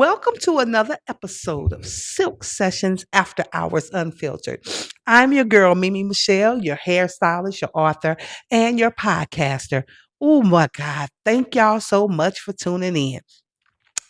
Welcome to another episode of Silk Sessions After Hours Unfiltered. I'm your girl, Mimi Michelle, your hairstylist, your author, and your podcaster. Oh my God. Thank y'all so much for tuning in.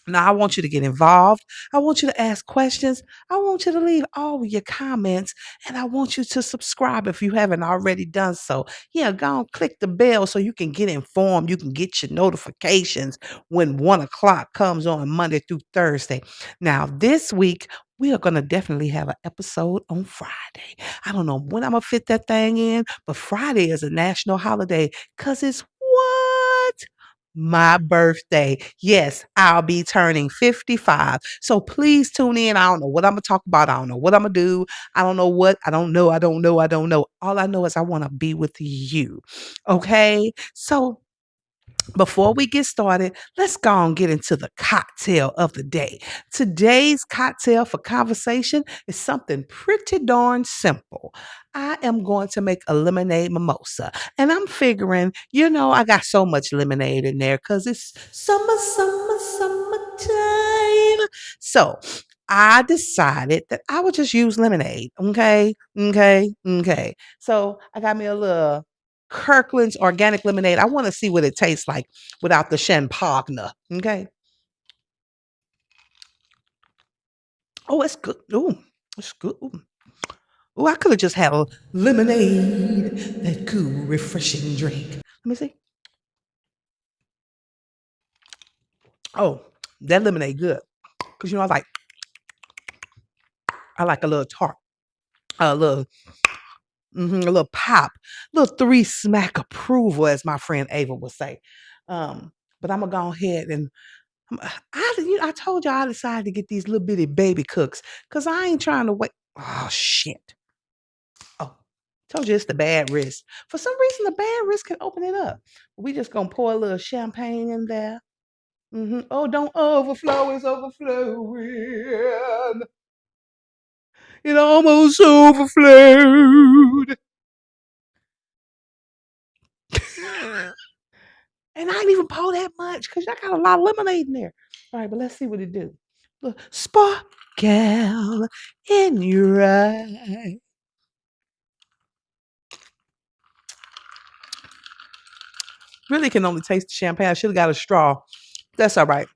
Now, I want you to get involved. I want you to ask questions. I want you to leave all of your comments, and I want you to subscribe if you haven't already done so. Yeah, go and click the bell so you can get informed. You can get your notifications when 1 o'clock comes on Monday through Thursday. Now, this week, we are going to definitely have an episode on Friday. I don't know when I'm going to fit that thing in, but Friday is a national holiday because it's what? My birthday. Yes, I'll be turning 55. So please tune in. I don't know what I'm going to talk about. I don't know what I'm going to do. I don't know what. I don't know. I don't know. I don't know. All I know is I want to be with you. Okay. So before we get started, let's go and get into the cocktail of the day. Today's cocktail for conversation is something pretty darn simple. I am going to make a lemonade mimosa. And I'm figuring, I got so much lemonade in there because it's summertime. So I decided that I would just use lemonade. Okay. Okay. Okay. So I got me a little Kirkland's organic lemonade. I want to see what it tastes like without the champagne. Okay. Oh, it's good. Oh, it's good. Oh, I could have just had a lemonade, that cool, refreshing drink. Let me see. Oh, that lemonade good. Because I like a little tart, a little pop, a little three smack approval, as my friend Ava would say. But I'm gonna go ahead and I told you I decided to get these little bitty baby cooks because I ain't trying to wait. Oh shit! Oh, told you it's the bad wrist. For some reason, the bad wrist can open it up. We just gonna pour a little champagne in there. Oh, don't overflow! It's overflowing. It almost overflowed. And I ain't even pour that much because I got a lot of lemonade in there. All right, but let's see what it do. Look, sparkle in your eye. Really can only taste the champagne. I should have got a straw. That's all right.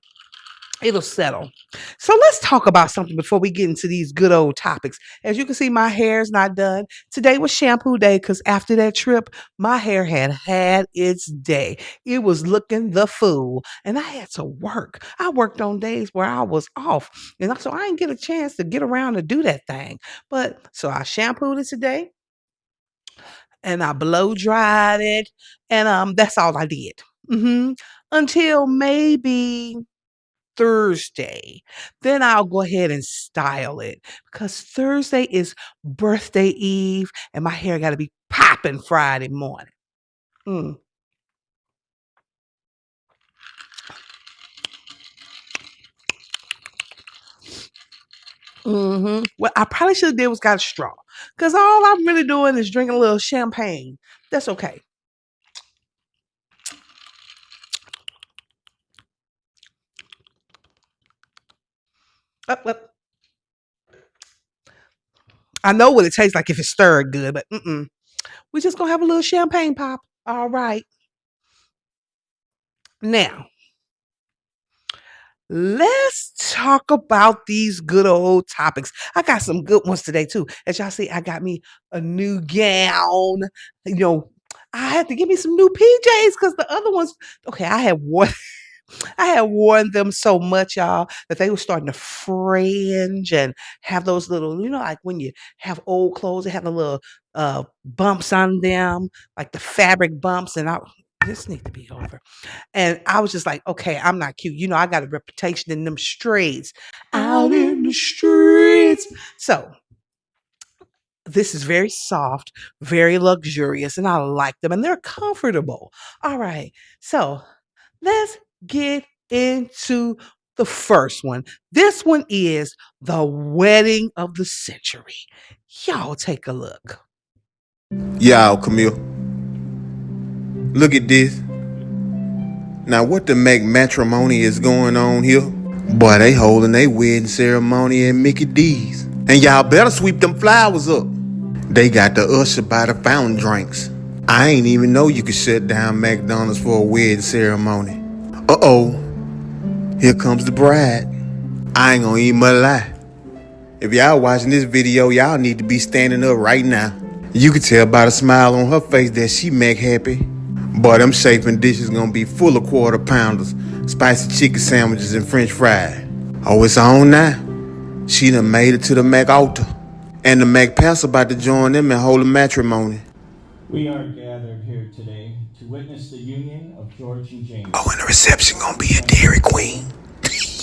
It'll settle. So let's talk about something before we get into these good old topics. As you can see, my hair's not done. Today was shampoo day because after that trip, my hair had its day. It was looking the fool. And I had to work. I worked on days where I was off. And so I didn't get a chance to get around to do that thing. But so I shampooed it today and I blow dried it. And that's all I did. Until maybe Thursday. Then I'll go ahead and style it because Thursday is birthday eve and my hair got to be popping Friday morning. Mm. What I probably should have did was got a straw because all I'm really doing is drinking a little champagne. That's okay. Up, up. I know what it tastes like if it's stirred good, but we just gonna have a little champagne pop. All right. Now, let's talk about these good old topics. I got some good ones today too. As y'all see, I got me a new gown. You know, I had to give me some new PJs because the other ones, okay, I had worn them so much, y'all, that they were starting to fringe and have those little, like when you have old clothes, they have the little bumps on them, like the fabric bumps, and this need to be over. And I was just like, okay, I'm not cute. I got a reputation in them streets, out in the streets. So this is very soft, very luxurious, and I like them, and they're comfortable. All right. So let's get into the first one. This one is the wedding of the century. Y'all take a look. Y'all, Camille, look at this. Now, what the Matrimony is going on here? Boy, they holding their wedding ceremony at Mickey D's. And y'all better sweep them flowers up. They got the usher by the fountain drinks. I ain't even know you could shut down McDonald's for a wedding ceremony. Uh-oh, here comes the bride. I ain't gonna even lie. If y'all watching this video, y'all need to be standing up right now. You can tell by the smile on her face that she Mac happy. Boy, them shaping dishes gonna be full of quarter pounders, spicy chicken sandwiches, and french fries. Oh, it's on now. She done made it to the Mac altar. And the Mac pastor about to join them in holy matrimony. We are gathered here today to witness the union of George and James. Oh, and the reception gonna be a Dairy Queen.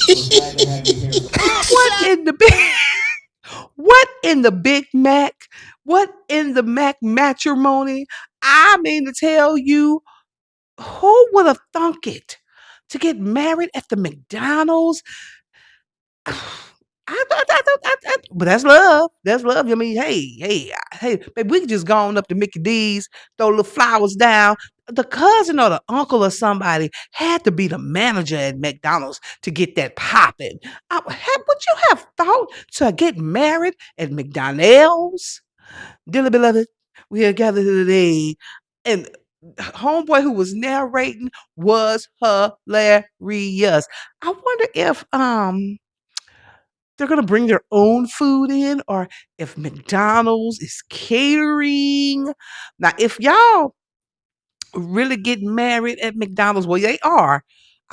We're glad to have you here. What in the Big Mac? What in the Mac matrimony? I mean to tell you, who would have thunk it to get married at the McDonald's? But that's love. That's love. I mean, hey, baby, we can just go on up to Mickey D's, throw little flowers down. The cousin or the uncle or somebody had to be the manager at McDonald's to get that popping. Would you have thought to get married at McDonald's? Dearly beloved, we are gathered here today, and homeboy who was narrating was hilarious. I wonder if they're gonna bring their own food in, or if McDonald's is catering. Now, if y'all really get married at McDonald's, well, they are.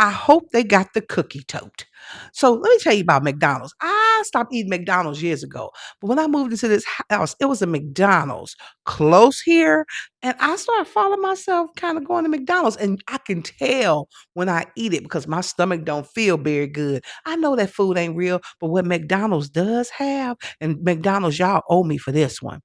I hope they got the cookie tote. So let me tell you about McDonald's. I stopped eating McDonald's years ago, but when I moved into this house, it was a McDonald's close here, and I started following myself, kind of going to McDonald's, and I can tell when I eat it because my stomach don't feel very good. I know that food ain't real, but what McDonald's does have, and McDonald's, y'all owe me for this one.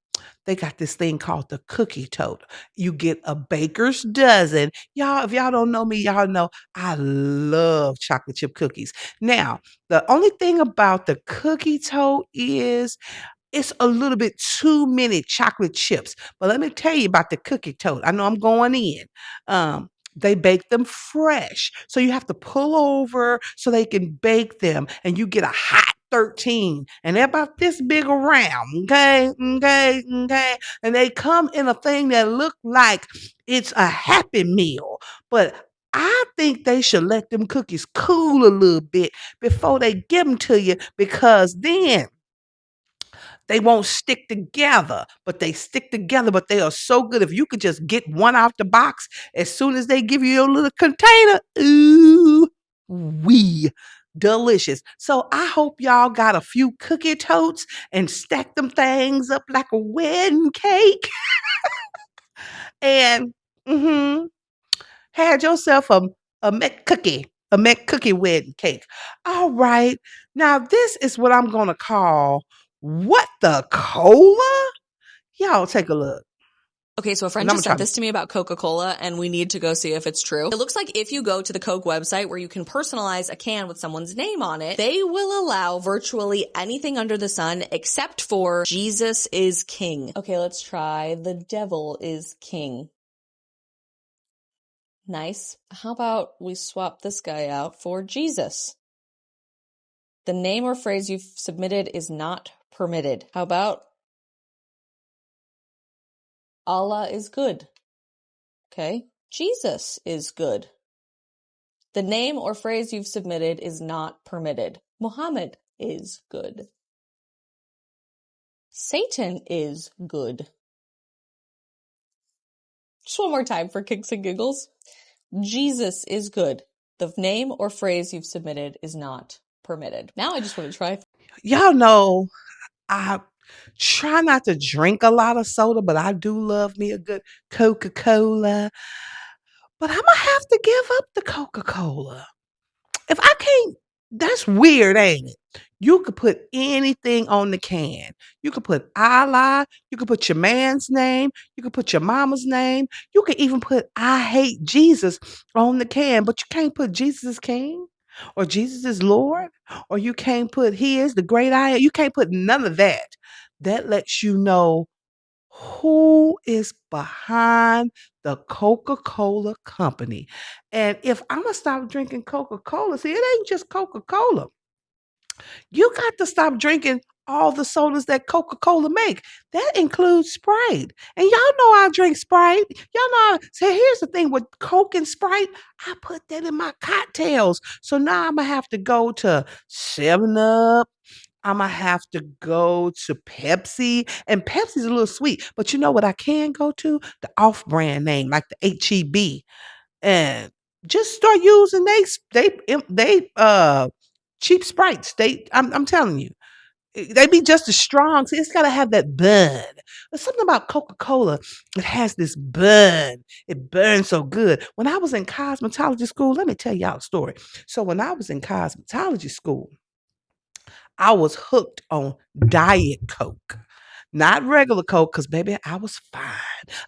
They got this thing called the cookie tote. You get a baker's dozen. Y'all, if y'all don't know me, y'all know I love chocolate chip cookies. Now, the only thing about the cookie tote is it's a little bit too many chocolate chips. But let me tell you about the cookie tote. I know I'm going in. They bake them fresh. So you have to pull over so they can bake them, and you get a hot 13, and they're about this big around, okay, and they come in a thing that look like it's a Happy Meal, but I think they should let them cookies cool a little bit before they give them to you, because then they won't stick together, but they stick together, but they are so good. If you could just get one out the box as soon as they give you your little container, ooh, wee, delicious. So I hope y'all got a few cookie totes and stack them things up like a wedding cake. And had yourself a Met cookie wedding cake. All right. Now this is what I'm gonna call what the cola? Y'all take a look. Okay, so a friend just sent this to me about Coca-Cola, and we need to go see if it's true. It looks like if you go to the Coke website where you can personalize a can with someone's name on it, they will allow virtually anything under the sun except for Jesus is King. Okay, let's try the devil is king. Nice. How about we swap this guy out for Jesus? The name or phrase you've submitted is not permitted. How about Allah is good? Okay. Jesus is good. The name or phrase you've submitted is not permitted. Muhammad is good. Satan is good. Just one more time for kicks and giggles. Jesus is good. The name or phrase you've submitted is not permitted. Now I just want to try. Y'all know I try not to drink a lot of soda, but I do love me a good Coca-Cola. But I'm gonna have to give up the Coca-Cola. If I can't, that's weird, ain't it? You could put anything on the can. You could put Allah, you could put your man's name, you could put your mama's name, you could even put I hate Jesus on the can, but you can't put Jesus is King or Jesus is Lord, or you can't put He is the great I am. You can't put none of that. That lets you know who is behind the Coca-Cola company. And if I'm going to stop drinking Coca-Cola, see, it ain't just Coca-Cola. You got to stop drinking all the sodas that Coca-Cola make. That includes Sprite. And y'all know I drink Sprite. Y'all know. So here's the thing with Coke and Sprite, I put that in my cocktails. So now I'm going to have to go to 7-Up. I'm going to have to go to Pepsi. And Pepsi's a little sweet. But you know what I can go to? The off-brand name, like the HEB. And just start using they cheap Sprites. I'm telling you, they be just as strong. See, it's gotta have that burn. There's something about Coca-Cola. It has this burn. It burns so good. When I was in cosmetology school, let me tell y'all a story. So when I was in cosmetology school, I was hooked on Diet Coke. Not regular Coke, because baby, I was fine.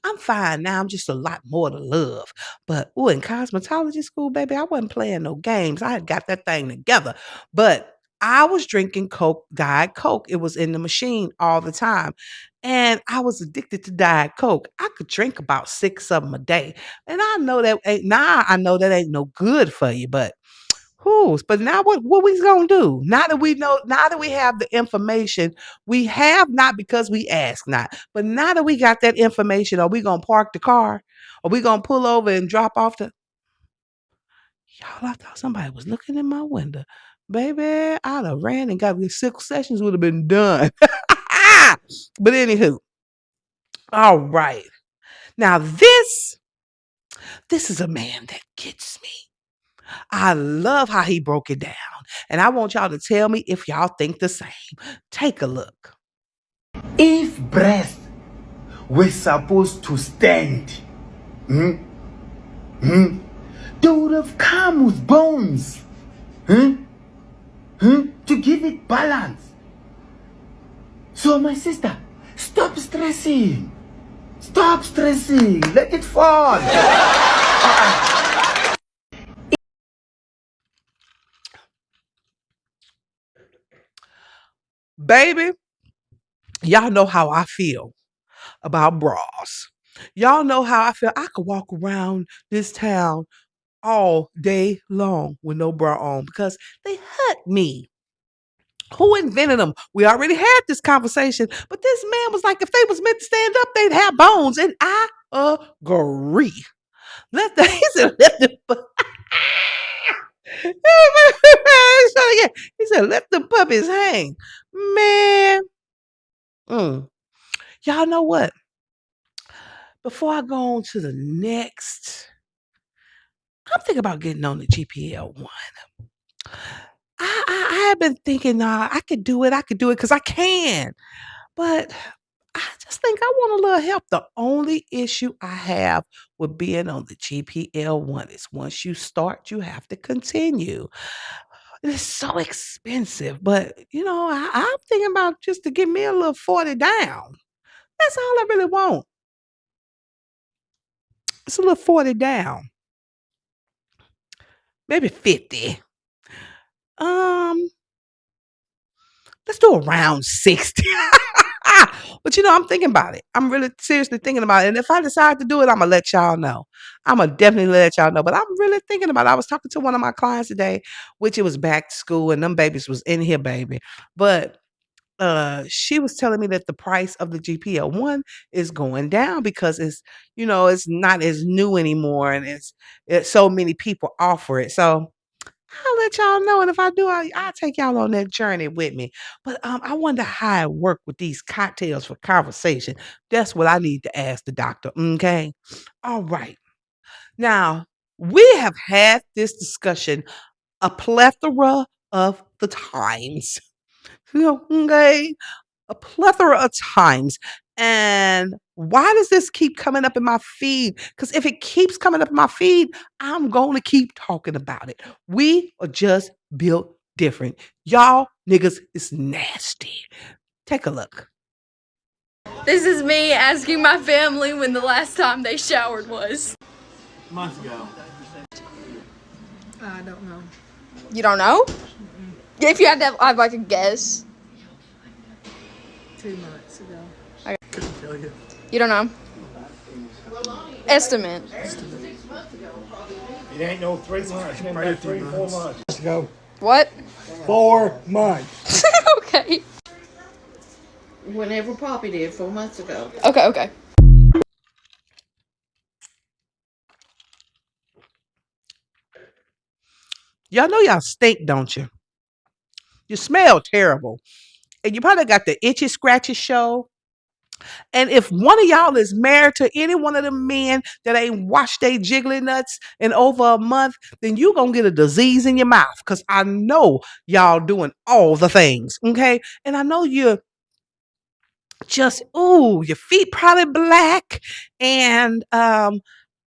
I'm fine now. I'm just a lot more to love. But in cosmetology school, baby, I wasn't playing no games. I had got that thing together. But I was drinking Coke, Diet Coke. It was in the machine all the time. And I was addicted to Diet Coke. I could drink about 6 of them a day. And I know that ain't I know that ain't no good for you, but but now what we gonna do? Now that we know, now that we have the information, we have not because we ask not. But now that we got that information, are we gonna park the car? Are we gonna pull over and drop off the y'all? I thought somebody was looking in my window. Baby, I'd have ran and got these 6 sessions would have been done. But anywho, all right. Now this is a man that gets me. I love how he broke it down. And I want y'all to tell me if y'all think the same. Take a look. If breath were supposed to stand, they would have come with bones to give it balance. So my sister, stop stressing. Stop stressing. Let it fall. Baby, y'all know how I feel about bras. Y'all know how I feel. I could walk around this town all day long with no bra on because they hurt me. Who invented them? We already had this conversation, but this man was like, if they was meant to stand up, they'd have bones, and I agree. He said, let the he said, let the puppies hang. Man, y'all know what? Before I go on to the next, I'm thinking about getting on the GPL-1. I have been thinking, I could do it because I can. But I just think I want a little help. The only issue I have with being on the GPL-1 is once you start, you have to continue. It's so expensive, but I'm thinking about just to give me a little 40 down. That's all I really want. It's a little 40 down. Maybe 50. Let's do around 60. But I'm thinking about it. I'm really seriously thinking about it. And if I decide to do it, I'm gonna let y'all know. I'm gonna definitely let y'all know. But I'm really thinking about it. I was talking to one of my clients today, which it was back to school, and them babies was in here, baby. But she was telling me that the price of the GPL-1 is going down because it's not as new anymore, and it's so many people offer it. So I'll let y'all know, and if I do, I'll take y'all on that journey with me. But I wonder how it work with these cocktails for conversation. That's what I need to ask the doctor. Okay, all right. Now we have had this discussion a plethora of the times. Okay, a plethora of times. And why does this keep coming up in my feed? Because if it keeps coming up in my feed, I'm going to keep talking about it. We are just built different. Y'all niggas is nasty. Take a look. This is me asking my family when the last time they showered was. Months ago. I don't know. You don't know? If you had to have like a guess. 2 months ago. Okay. Couldn't tell you. You don't know? Estimate. It ain't no 3 months. It ain't 3, 4 months. Let's go. What? 4 months. Okay. Whenever Poppy did 4 months ago. Okay. Y'all know y'all stink, don't you? You smell terrible. And you probably got the itchy, scratchy show. And if one of y'all is married to any one of them men that ain't washed their jiggly nuts in over a month, then you gonna get a disease in your mouth. Cause I know y'all doing all the things. Okay. And I know you're just, ooh, your feet probably black. And I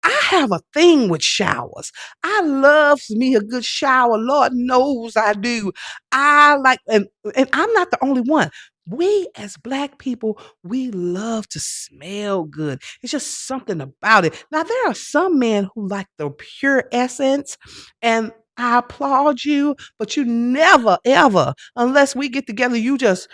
have a thing with showers. I love me a good shower. Lord knows I do. I like, and I'm not the only one. We as Black people, we love to smell good. It's just something about it. Now, there are some men who like the pure essence, and I applaud you, but you never, ever, unless we get together, you just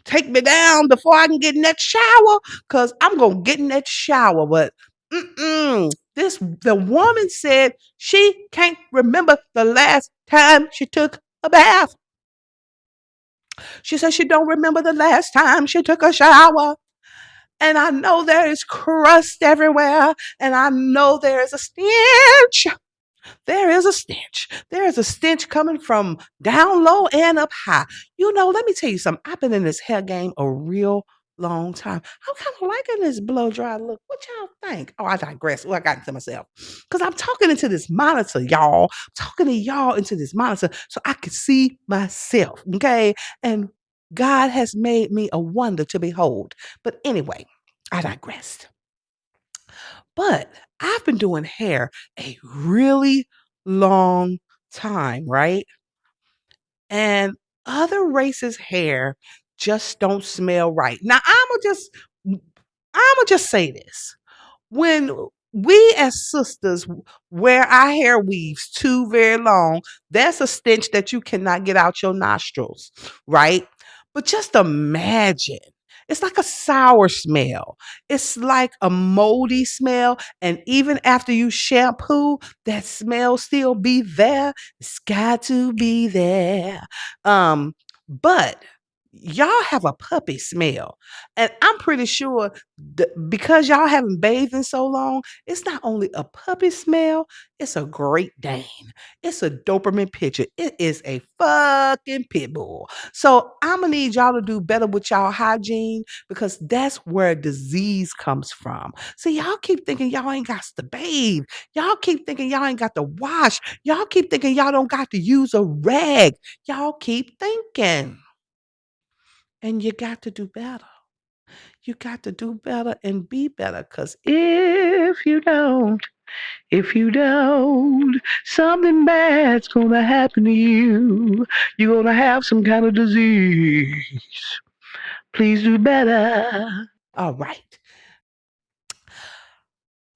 take me down before I can get in that shower, because I'm going to get in that shower. But the woman said she can't remember the last time she took a bath. She said she don't remember the last time she took a shower. And I know there is crust everywhere. And I know there is a stench. There is a stench. There is a stench coming from down low and up high. You know, let me tell you something. I've been in this hair game a real long time. I'm kind of liking this blow dry look. What y'all think? Oh, I digress. Oh, I got into myself. Because I'm talking into this monitor, y'all. I'm talking to y'all into this monitor so I can see myself. Okay. And God has made me a wonder to behold. But anyway, I digressed. But I've been doing hair a really long time, right? And other races' hair just don't smell right. Now, I'ma just say this. When we as sisters wear our hair weaves too very long, that's a stench that you cannot get out your nostrils, right? But just imagine. It's like a sour smell. It's like a moldy smell. And even after you shampoo, that smell still be there. It's got to be there. But y'all have a puppy smell. And I'm pretty sure because y'all haven't bathed in so long, it's not only a puppy smell, it's a Great Dane. It's a Doberman Pinscher. It is a fucking pit bull. So I'm gonna need y'all to do better with y'all hygiene, because that's where disease comes from. See, y'all keep thinking y'all ain't got to bathe. Y'all keep thinking y'all ain't got to wash. Y'all keep thinking y'all don't got to use a rag. Y'all keep thinking. And you got to do better. You got to do better and be better. Because if you don't, something bad's going to happen to you. You're going to have some kind of disease. Please do better. All right.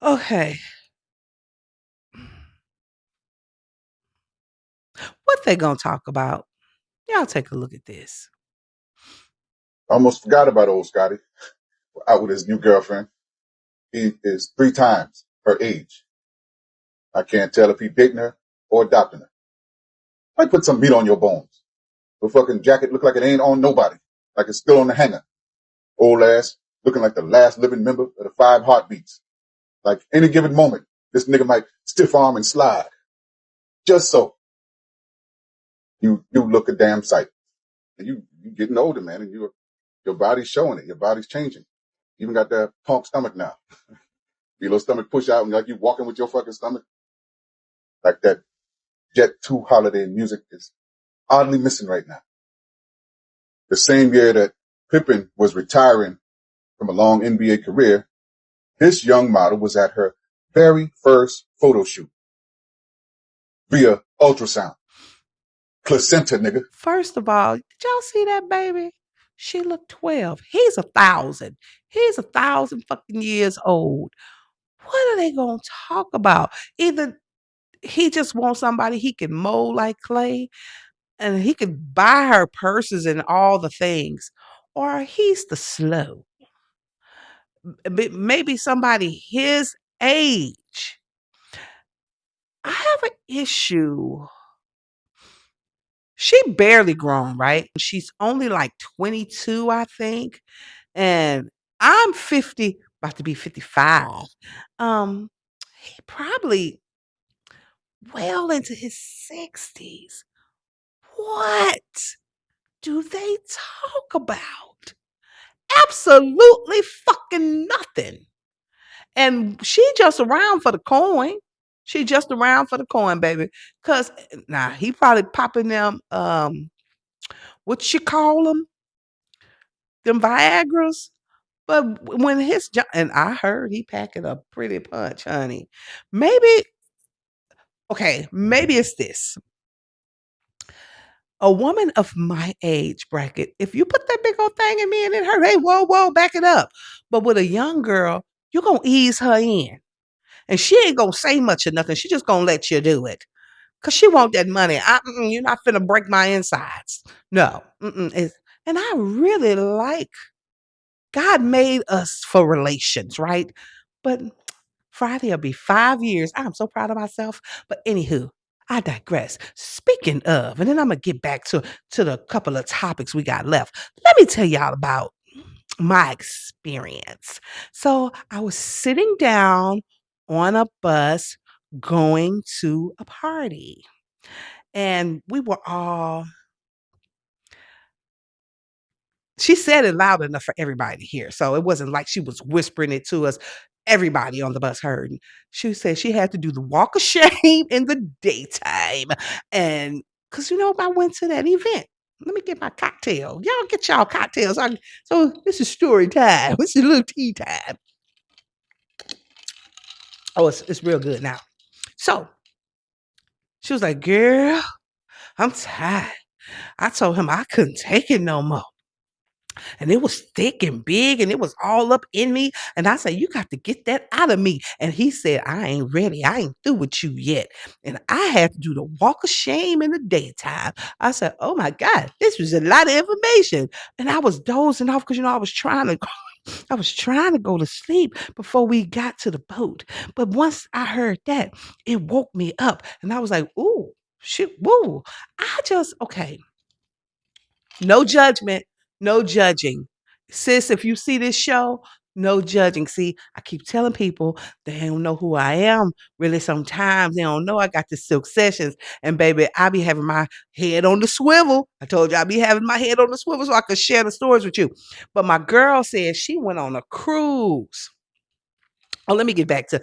Okay. What they going to talk about? Y'all take a look at this. Almost forgot about old Scottie. Out with his new girlfriend. He is 3 times her age. I can't tell if he's dating her or adopting her. Might put some meat on your bones. The fucking jacket look like it ain't on nobody. Like it's still on the hanger. Old ass, looking like the last living member of the 5 Heartbeats. Like any given moment, this nigga might stiff arm and slide. Just so. You look a damn sight. And you getting older, man, and your body's showing it. Your body's changing. You even got that punk stomach now. Your little stomach push out and like you walking with your fucking stomach. Like that Jet 2 holiday music is oddly missing right now. The same year that Pippen was retiring from a long NBA career, this young model was at her very first photo shoot via ultrasound. Placenta, nigga. First of all, did y'all see that baby? She looked 12. He's 1,000. He's 1,000 fucking years old. What are they going to talk about? Either he just wants somebody he can mold like clay and he could buy her purses and all the things, or he's the slow. maybe somebody his age. I have an issue. She barely grown, right? She's only like 22, I think. And I'm 50, about to be 55. He probably well into his 60s. What do they talk about? Absolutely fucking nothing. And she just around for the coin. She just around for the coin, baby. Cause now he probably popping them what you call them Viagra's. But when and I heard he packing a pretty punch, honey. Maybe okay, maybe it's this. A woman of my age bracket, if you put that big old thing in me and it hurt, hey, whoa, whoa, back it up. But with a young girl, you're gonna ease her in. And she ain't gonna say much or nothing. She just gonna let you do it. Cause she want that money. You're not finna break my insides. No. And I really like God made us for relations, right? But Friday will be 5 years. I'm so proud of myself. But anywho, I digress. Speaking of, and then I'm gonna get back to the couple of topics we got left. Let me tell y'all about my experience. So I was sitting down on a bus going to a party, and we were all she said it loud enough for everybody to hear. So it wasn't like she was whispering it to us. Everybody on the bus heard. She said she had to do the walk of shame in the daytime. And because, I went to that event. Let me get my cocktail. Y'all get y'all cocktails. So this is story time. This is a little tea time. Oh, it's real good now. So she was like, girl, I'm tired. I told him I couldn't take it no more. And it was thick and big and it was all up in me. And I said, you got to get that out of me. And he said, I ain't ready. I ain't through with you yet. And I had to do the walk of shame in the daytime. I said, oh my God, this was a lot of information. And I was dozing off because, I was trying to go to sleep before we got to the boat. But once I heard that, it woke me up. And I was like, ooh, shit, woo. Okay. No judgment, no judging. Sis, if you see this show, no judging. See, I keep telling people they don't know who I am. Really, sometimes they don't know I got the Silk Sessions. And baby, I be having my head on the swivel. I told you I be having my head on the swivel so I could share the stories with you. But my girl said she went on a cruise. Oh, let me get back to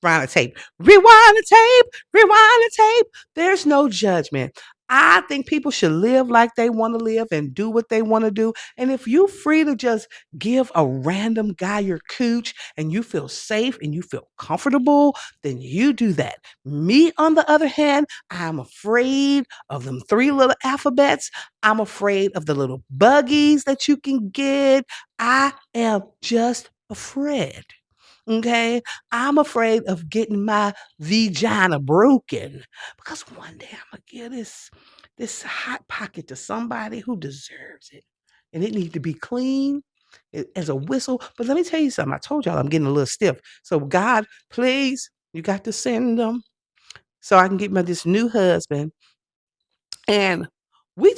rewind the tape. Rewind the tape. Rewind the tape. There's no judgment. I think people should live like they want to live and do what they want to do. And if you're free to just give a random guy your cooch and you feel safe and you feel comfortable, then you do that. Me, on the other hand, I'm afraid of them three little alphabets. I'm afraid of the little buggies that you can get. I am just afraid. Okay, I'm afraid of getting my vagina broken because one day I'm gonna give this hot pocket to somebody who deserves it, and it needs to be clean as a whistle. But let me tell you something. I told y'all I'm getting a little stiff. So God, please, you got to send them so I can get this new husband, and we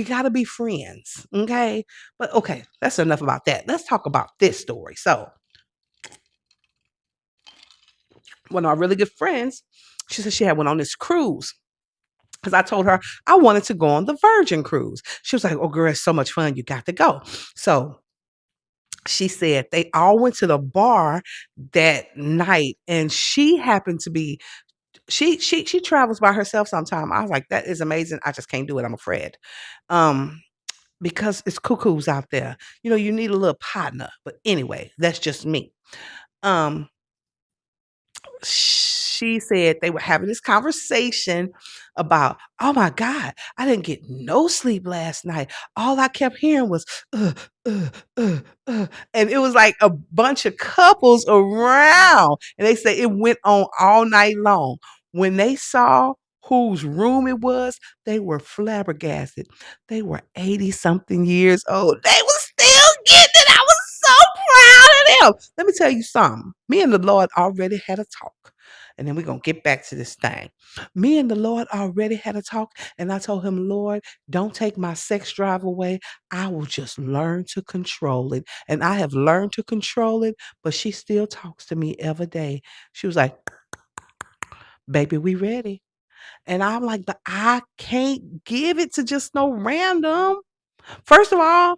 gotta be friends. Okay, but okay, that's enough about that. Let's talk about this story. So one of our really good friends, she said she had went on this cruise. Because I told her I wanted to go on the Virgin cruise. She was like, oh, girl, it's so much fun. You got to go. So she said they all went to the bar that night. And she happened to be, she travels by herself sometime. I was like, that is amazing. I just can't do it. I'm afraid. Because it's cuckoos out there. You need a little partner. But anyway, that's just me. She said they were having this conversation about, oh my God, I didn't get no sleep last night. All I kept hearing was, and it was like a bunch of couples around. And they say it went on all night long. When they saw whose room it was, they were flabbergasted. They were 80 something years old. They were still getting it. I was so proud of myself. Let me tell you something. Me and the Lord already had a talk. And then we're going to get back to this thing. Me and the Lord already had a talk. And I told him, Lord, don't take my sex drive away. I will just learn to control it. And I have learned to control it, but she still talks to me every day. She was like, baby, we ready. And I'm like, but I can't give it to just no random. First of all,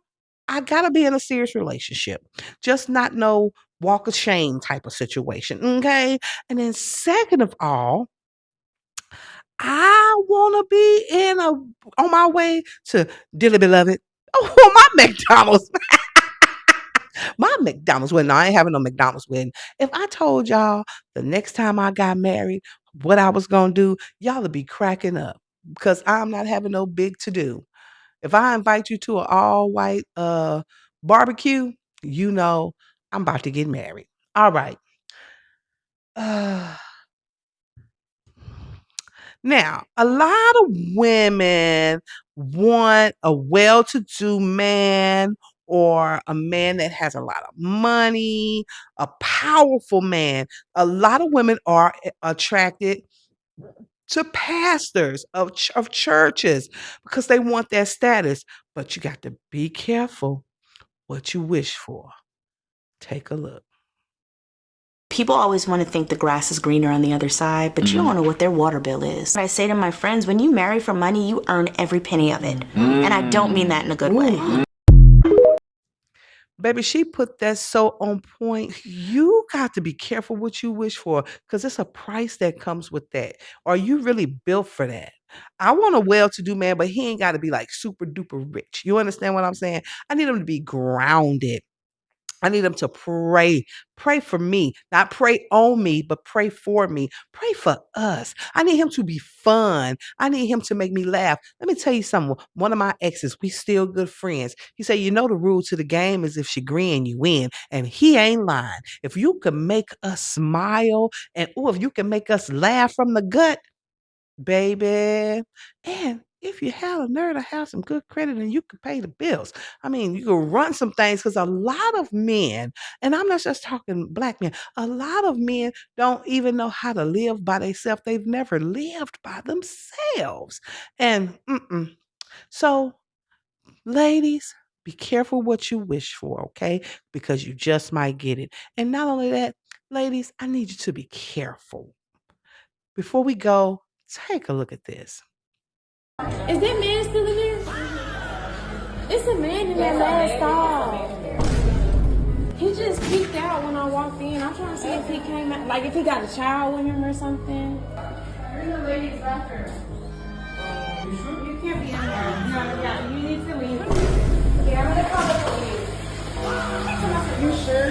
I gotta be in a serious relationship, just not no walk of shame type of situation. Okay. And then second of all, I wanna be on my way to dearly beloved. Oh, my McDonald's. My McDonald's wedding. No, I ain't having no McDonald's wedding. If I told y'all the next time I got married, what I was gonna do, y'all would be cracking up because I'm not having no big to do. If I invite you to an all white barbecue, you know I'm about to get married. All right. Now, a lot of women want a well-to-do man or a man that has a lot of money, a powerful man. A lot of women are attracted to pastors of churches because they want that status. But you got to be careful what you wish for. Take a look. People always want to think the grass is greener on the other side, but you don't know what their water bill is. I say to my friends, when you marry for money, you earn every penny of it. And I don't mean that in a good way. Baby, she put that so on point. You got to be careful what you wish for because it's a price that comes with that. Are you really built for that? I want a well-to-do man, but he ain't got to be like super duper rich. You understand what I'm saying? I need him to be grounded. I need him to pray. Pray for me. Not pray on me, but pray for me. Pray for us. I need him to be fun. I need him to make me laugh. Let me tell you something. One of my exes, we still good friends. He said, you know, the rule to the game is if she grin, you win. And he ain't lying. If you can make us smile and if you can make us laugh from the gut, baby. And if you have a nerve to have some good credit and you can pay the bills, I mean, you can run some things because a lot of men, and I'm not just talking black men, a lot of men don't even know how to live by themselves. They've never lived by themselves. And so, ladies, be careful what you wish for, okay? Because you just might get it. And not only that, ladies, I need you to be careful. Before we go, take a look at this. Is that man still in there? It's a man in that last stall. He just peeked out when I walked in. I'm trying to see if he came out, like if he got a child with him or something. You're in the ladies' bathroom. You can't be in there. No, yeah, you need to leave. Okay, I'm gonna call the police. You sure?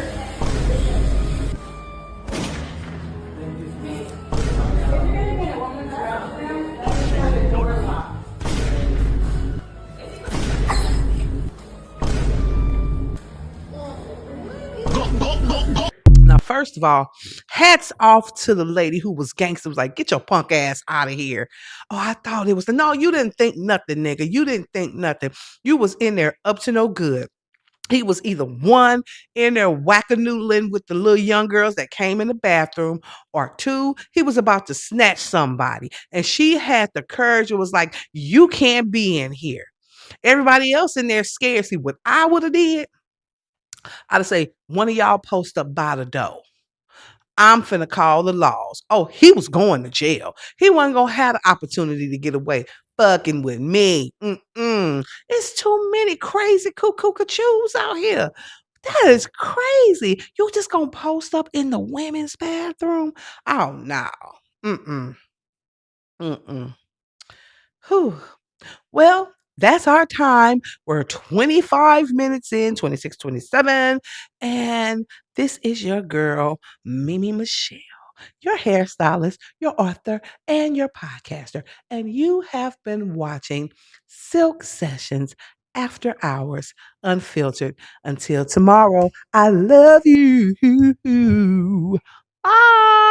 Now, first of all, hats off to the lady who was gangster. Was like, get your punk ass out of here. Oh, I thought it was no, you didn't think nothing, nigga. You didn't think nothing. You was in there up to no good. He was either one in there whack-a-noodling with the little young girls that came in the bathroom, or two, he was about to snatch somebody. And she had the courage. It was like, you can't be in here. Everybody else in there scared. See, what I would have did, I'd have say, one of y'all post up by the door. I'm finna call the laws. Oh, he was going to jail. He wasn't gonna have the opportunity to get away fucking with me. It's too many crazy cuckoo choos out here. That is crazy. You just gonna post up in the women's bathroom? Oh no. Mm-mm. Mm-mm. Whew. Well, that's our time. We're 25 minutes in, 26, 27. And this is your girl, Mimi Michelle, your hairstylist, your author, and your podcaster. And you have been watching Silk Sessions After Hours Unfiltered. Until tomorrow, I love you. Bye.